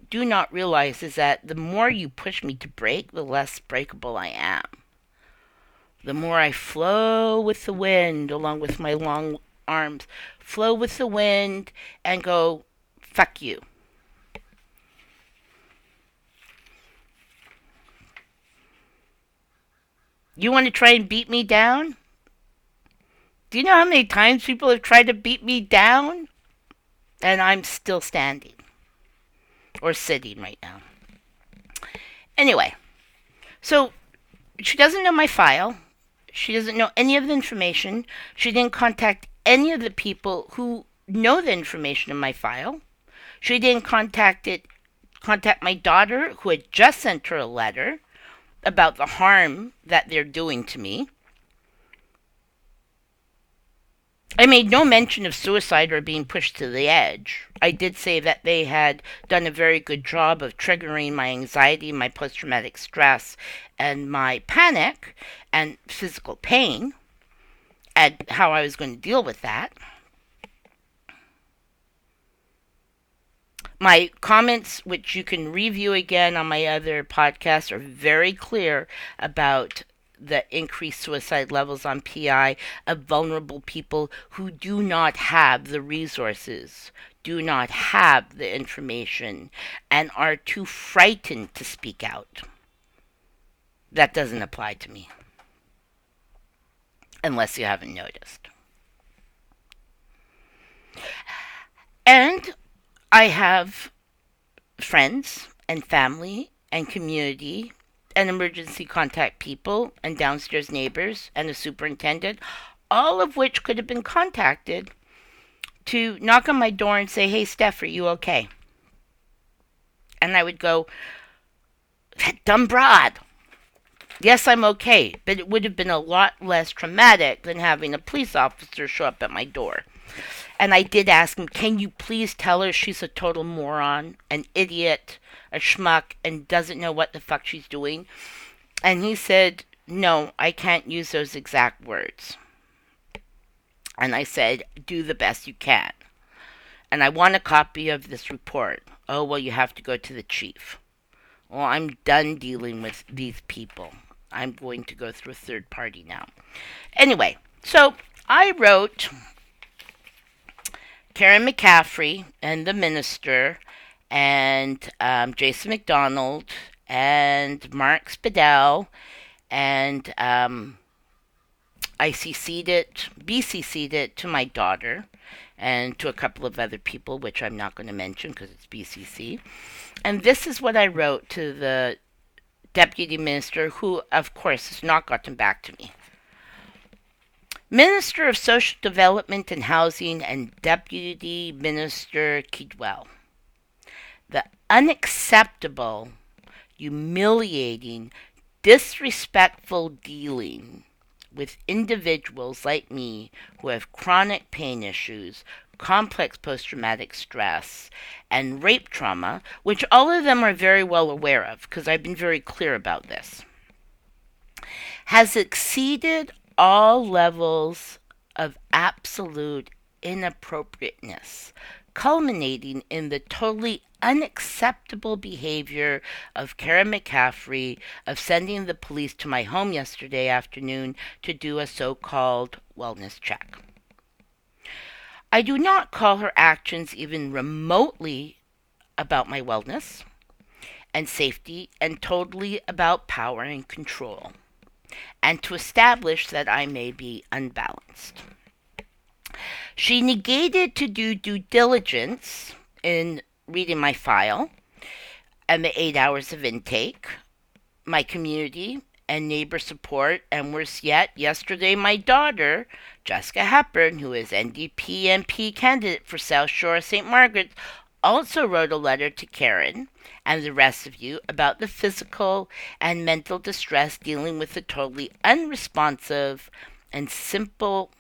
do not realize is that the more you push me to break, the less breakable I am. the more I flow with the wind along with my long arms, flow with the wind and go, fuck you. You want to try and beat me down? Do you know how many times people have tried to beat me down? And I'm still standing. Or sitting right now. Anyway, so she doesn't know my file. She doesn't know any of the information. She didn't contact any of the people who know the information in my file. She didn't contact my daughter, who had just sent her a letter about the harm that they're doing to me. I made no mention of suicide or being pushed to the edge. I did say that they had done a very good job of triggering my anxiety, my post-traumatic stress, and my panic and physical pain, and how I was going to deal with that. My comments, which you can review again on my other podcasts, are very clear about the increased suicide levels on PEI of vulnerable people who do not have the resources, do not have the information, and are too frightened to speak out. That doesn't apply to me. Unless you haven't noticed. And I have friends and family and community and emergency contact people and downstairs neighbors and a superintendent, all of which could have been contacted to knock on my door and say, hey, Steph, are you okay? And I would go, that dumb broad. Yes, I'm okay, but it would have been a lot less traumatic than having a police officer show up at my door. And I did ask him, can you please tell her she's a total moron, an idiot, a schmuck, and doesn't know what the fuck she's doing? And he said, no, I can't use those exact words. And I said, do the best you can. And I want a copy of this report. Oh, well, you have to go to the chief. Well, I'm done dealing with these people. I'm going to go through a third party now. Anyway, so I wrote Karen McCaffrey and the minister and Jason McDonald and Mark Spadell, and BCC'd it to my daughter and to a couple of other people, which I'm not going to mention because it's BCC. And this is what I wrote to the deputy minister, who, of course, has not gotten back to me. Minister of Social Development and Housing and Deputy Minister Kidwell. The unacceptable, humiliating, disrespectful dealing with individuals like me who have chronic pain issues, complex post-traumatic stress, and rape trauma, which all of them are very well aware of, because I've been very clear about this, has exceeded all levels of absolute inappropriateness, culminating in the totally unacceptable behavior of Karen McCaffrey of sending the police to my home yesterday afternoon to do a so-called wellness check. I do not call her actions even remotely about my wellness and safety, and totally about power and control, and to establish that I may be unbalanced. She negated to do due diligence in reading my file and the 8 hours of intake, my community and neighbor support, and worse yet, yesterday my daughter, Jessica Hepburn, who is NDP MP candidate for South Shore St. Margaret's, also wrote a letter to Karen and the rest of you about the physical and mental distress dealing with a totally unresponsive and simple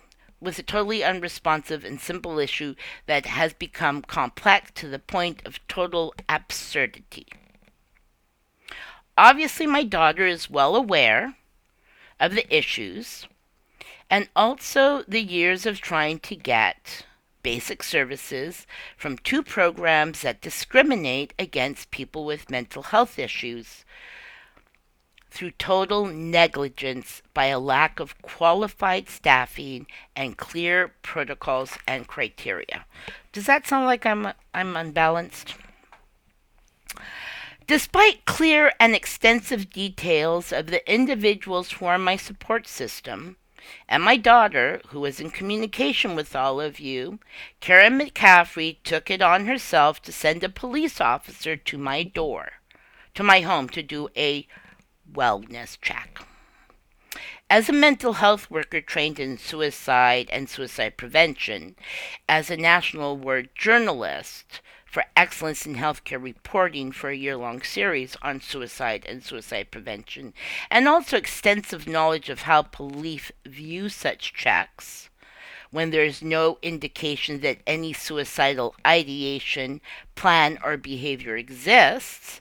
issue that has become complex to the point of total absurdity. Obviously, my daughter is well aware of the issues and also the years of trying to get basic services from two programs that discriminate against people with mental health issues. through total negligence by a lack of qualified staffing and clear protocols and criteria. Does that sound like I'm unbalanced? Despite clear and extensive details of the individuals who are my support system, and my daughter, who is in communication with all of you, Karen McCaffrey took it on herself to send a police officer to my door, to my home, to do a wellness check. As a mental health worker trained in suicide and suicide prevention, as a national award journalist for excellence in healthcare reporting for a year-long series on suicide and suicide prevention, and also extensive knowledge of how police view such checks when there is no indication that any suicidal ideation, plan, or behavior exists,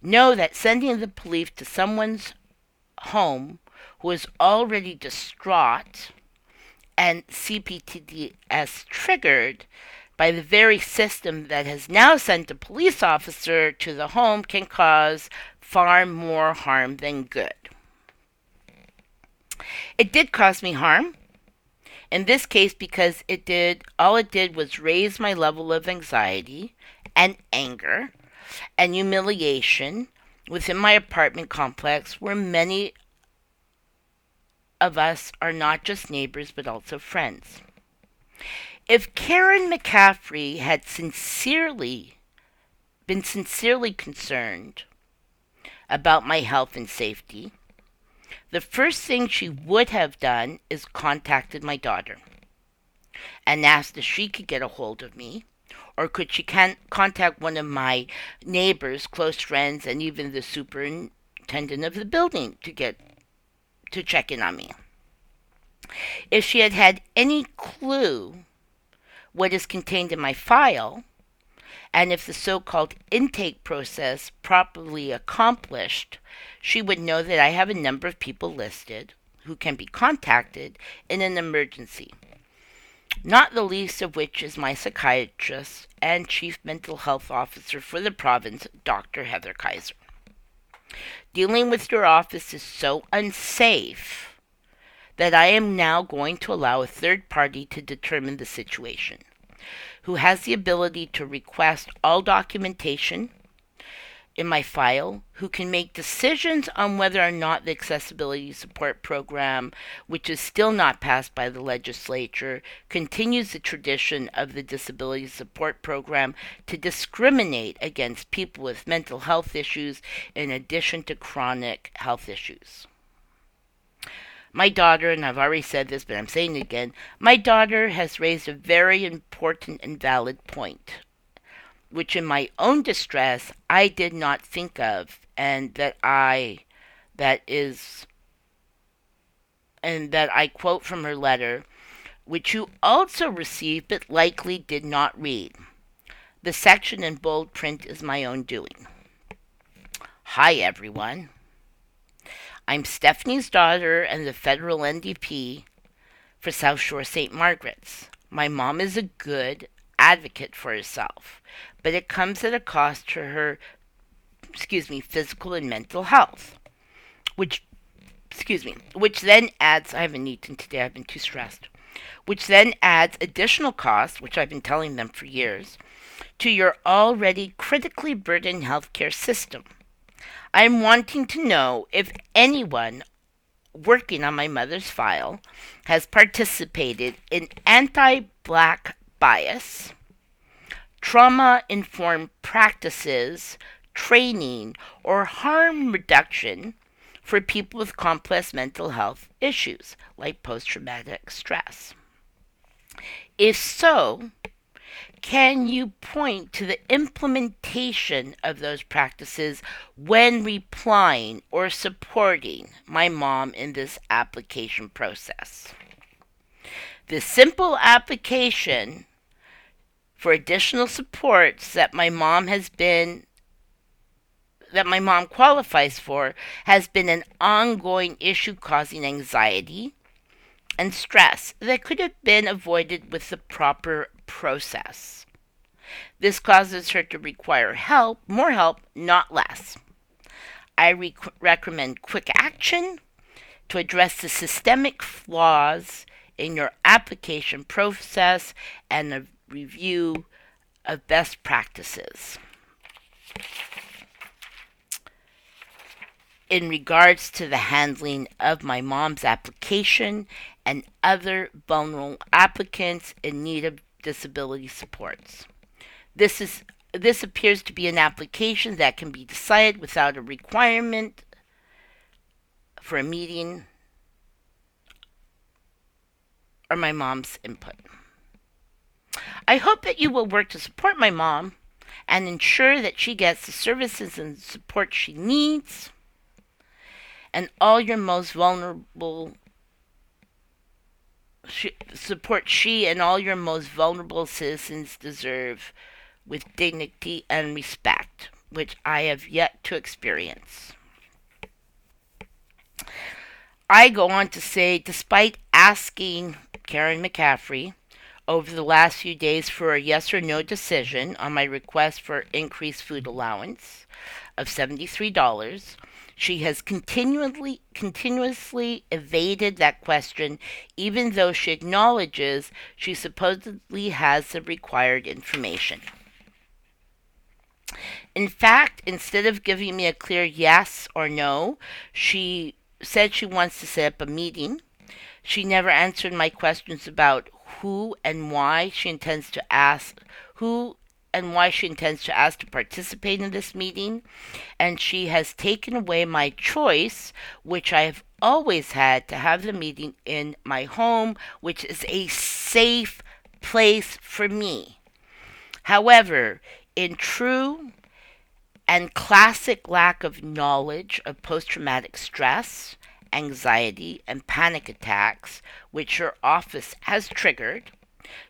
know that sending the police to someone's home who is already distraught and CPTSD triggered by the very system that has now sent a police officer to the home can cause far more harm than good. It did cause me harm. In this case, because all it did was raise my level of anxiety and anger and humiliation within my apartment complex where many of us are not just neighbors but also friends. If Karen McCaffrey had been sincerely concerned about my health and safety, the first thing she would have done is contacted my daughter and asked if she could get a hold of me, or could she contact one of my neighbors, close friends, and even the superintendent of the building to check in on me. If she had had any clue what is contained in my file, and if the so-called intake process properly accomplished, she would know that I have a number of people listed who can be contacted in an emergency, not the least of which is my psychiatrist and chief mental health officer for the province, Dr. Heather Kaiser. Dealing with your office is so unsafe that I am now going to allow a third party to determine the situation, who has the ability to request all documentation in my file, who can make decisions on whether or not the accessibility support program, which is still not passed by the legislature, continues the tradition of the disability support program to discriminate against people with mental health issues in addition to chronic health issues. My daughter, and I've already said this, but I'm saying it again, my daughter has raised a very important and valid point, which in my own distress I did not think of, and that I quote from her letter, which you also received but likely did not read. The section in bold print is my own doing. Hi everyone. I'm Stephanie's daughter and the federal NDP for South Shore St. Margaret's. My mom is a good advocate for herself, but it comes at a cost to her, physical and mental health, which then adds, I haven't eaten today, I've been too stressed, which then adds additional costs, which I've been telling them for years, to your already critically burdened healthcare system. I'm wanting to know if anyone working on my mother's file has participated in anti-Black bias, trauma-informed practices, training, or harm reduction for people with complex mental health issues like post-traumatic stress. If so, can you point to the implementation of those practices when replying or supporting my mom in this application process? The simple application for additional supports that my mom qualifies for has been an ongoing issue causing anxiety and stress that could have been avoided with the proper process. This causes her to require more help, not less. I recommend quick action to address the systemic flaws in your application process and a review of best practices. In regards to the handling of my mom's application and other vulnerable applicants in need of disability supports. This appears to be an application that can be decided without a requirement for a meeting or my mom's input. I hope that you will work to support my mom and ensure that she gets the services and support she needs, and all your most vulnerable support she and all your most vulnerable citizens deserve, with dignity and respect, which I have yet to experience. I go on to say, despite asking Karen McCaffrey over the last few days for a yes or no decision on my request for increased food allowance of $73, she has continuously evaded that question, even though she acknowledges she supposedly has the required information. In fact, instead of giving me a clear yes or no, she said she wants to set up a meeting. She never answered my questions about who and why she intends to ask to participate in this meeting, and she has taken away my choice, which I have always had, to have the meeting in my home, which is a safe place for me. However, in true and classic lack of knowledge of post-traumatic stress, anxiety, and panic attacks, which her office has triggered,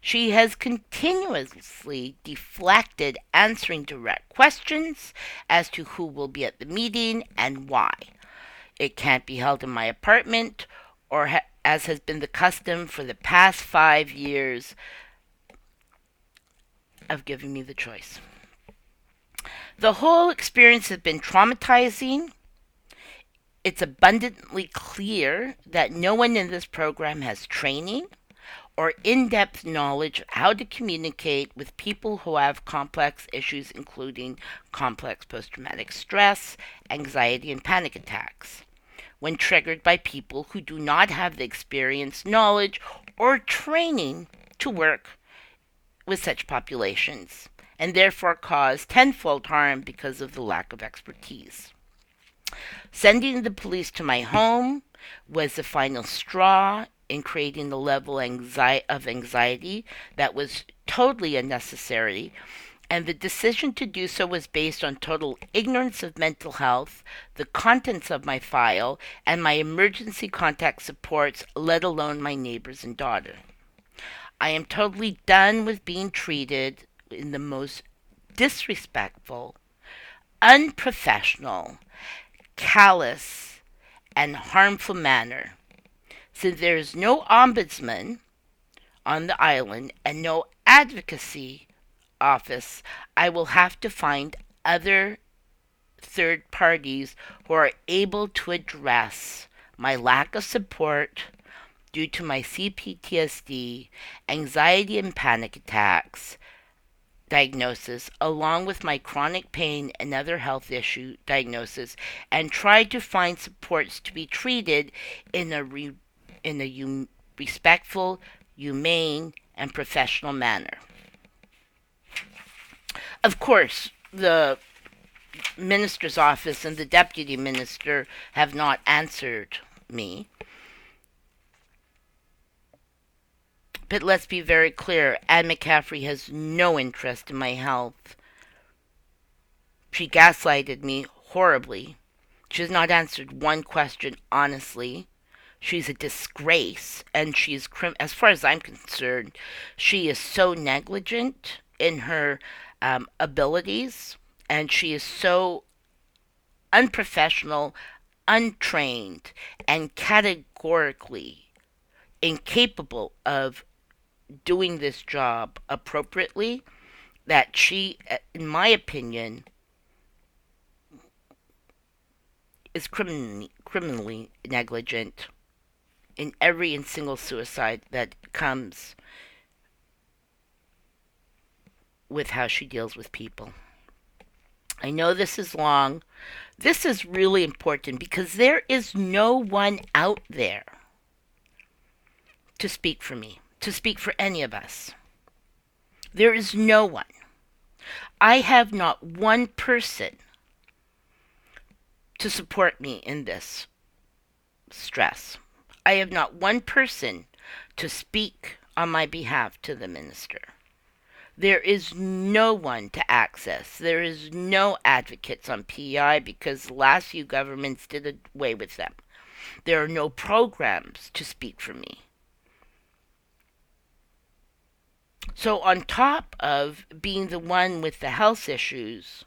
she has continuously deflected answering direct questions as to who will be at the meeting and why. It can't be held in my apartment, or as has been the custom for the past 5 years of giving me the choice. The whole experience has been traumatizing. It's abundantly clear that no one in this program has training or in-depth knowledge of how to communicate with people who have complex issues, including complex post-traumatic stress, anxiety, and panic attacks, when triggered by people who do not have the experience, knowledge, or training to work with such populations, and therefore cause tenfold harm because of the lack of expertise. Sending the police to my home was the final straw in creating the level of anxiety that was totally unnecessary, and the decision to do so was based on total ignorance of mental health, the contents of my file, and my emergency contact supports, let alone my neighbors and daughter. I am totally done with being treated in the most disrespectful, unprofessional, callous, and harmful manner. Since there is no ombudsman on the island and no advocacy office, I will have to find other third parties who are able to address my lack of support due to my CPTSD, anxiety and panic attacks diagnosis, along with my chronic pain and other health issue diagnosis, and try to find supports to be treated in a respectful, humane, and professional manner. Of course, the minister's office and the deputy minister have not answered me. But let's be very clear, Anne McCaffrey has no interest in my health. She gaslighted me horribly. She has not answered one question honestly. She's a disgrace, and she's as far as I'm concerned, she is so negligent in her abilities, and she is so unprofessional, untrained, and categorically incapable of doing this job appropriately, that she, in my opinion, is criminally negligent in every and single suicide that comes with how she deals with people. I know this is long. This is really important because there is no one out there to speak for me, to speak for any of us. There is no one. I have not one person to support me in this stress. I have not one person to speak on my behalf to the minister. There is no one to access. There is no advocates on PEI because the last few governments did away with them. There are no programs to speak for me. So on top of being the one with the health issues,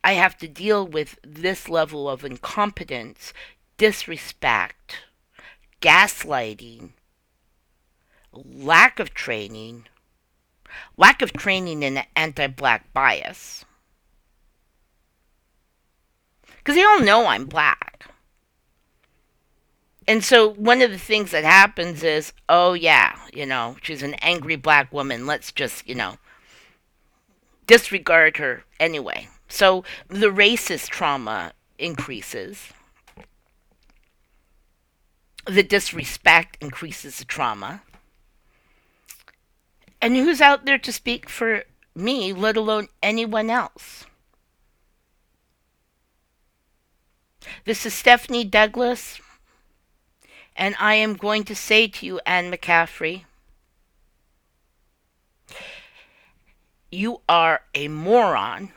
I have to deal with this level of incompetence, disrespect, gaslighting, lack of training in anti-black bias. Because they all know I'm black. And so one of the things that happens is, oh yeah, she's an angry black woman. Let's just, disregard her anyway. So the racist trauma increases. The disrespect increases the trauma. And who's out there to speak for me, let alone anyone else? This is Stephanie Douglas, and I am going to say to you, Anne McCaffrey, you are a moron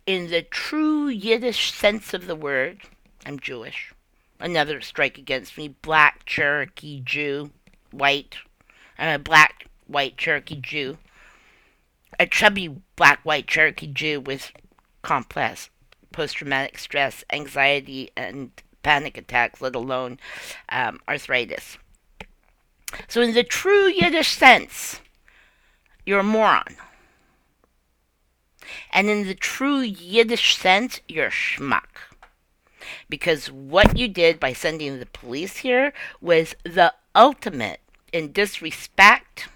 in the true Yiddish sense of the word. I'm Jewish. Another strike against me. Black Cherokee Jew. White. I'm a black white Cherokee Jew. A chubby black white Cherokee Jew with complex post-traumatic stress, anxiety, and panic attacks, let alone arthritis. So in the true Yiddish sense, you're a moron. And in the true Yiddish sense, you're a schmuck. Because what you did by sending the police here was the ultimate in disrespect,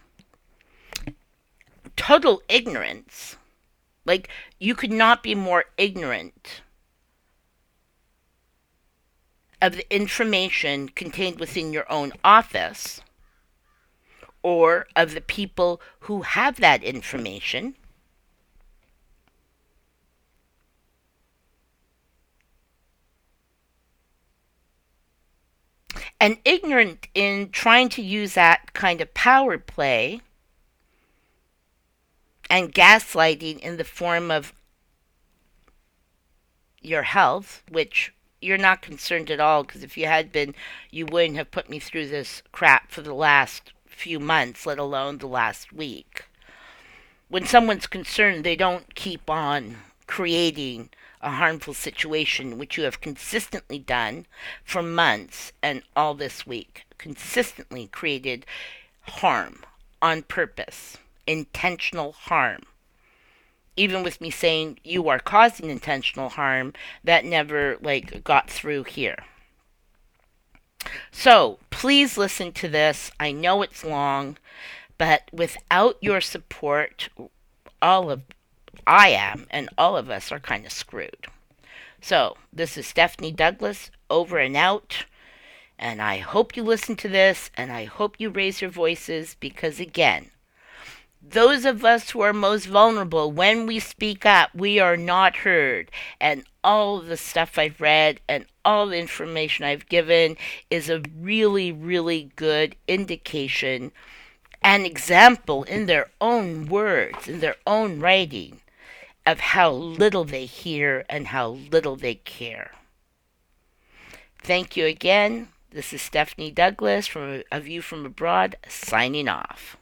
total ignorance. Like, you could not be more ignorant of the information contained within your own office or of the people who have that information. And ignorant in trying to use that kind of power play and gaslighting in the form of your health, which you're not concerned at all, because if you had been, you wouldn't have put me through this crap for the last few months, let alone the last week. When someone's concerned, they don't keep on creating a harmful situation, which you have consistently done for months and all this week. Consistently created harm on purpose, intentional harm. Even with me saying you are causing intentional harm, that never got through here. So please listen to this. I know it's long, but without your support, I am, and all of us are kind of screwed. So, this is Stephanie Douglas, over and out, and I hope you listen to this, and I hope you raise your voices, because again, those of us who are most vulnerable, when we speak up, we are not heard, and all the stuff I've read, and all the information I've given, is a really, really good indication, an example in their own words, in their own writing, of how little they hear and how little they care. Thank you again. This is Stephanie Douglas from A View from Abroad, signing off.